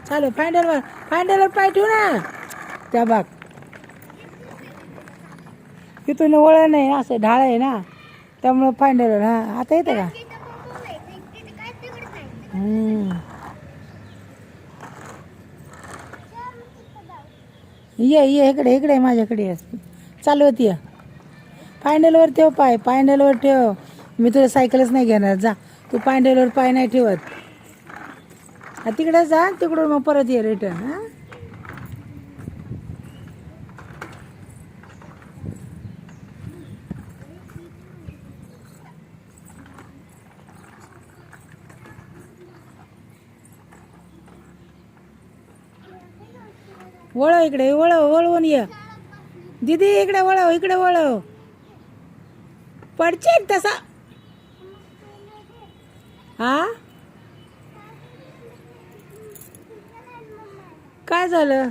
चालू फायंडलवर पाय ठेवू ना. त्या बाग तिथून वळ नाही असं ढाळ आहे ना, त्यामुळं फायंडलवर. हां आता येतं का? ये इकडे इकडे माझ्याकडे ये. चालू होती या फायंडलवर ठेव पाय, फायंडलवर ठेव. मी तुला सायकलच नाही घेणार. जा तू फायंडलवर पाय नाही ठेवत. तिकडे जा, तिकडून मग परत ये रिटर्न. हां वळव इकडे, वळवून ये. दीदी इकडे वळव, इकडे वळव. पडचे तसा. हा काय झालं?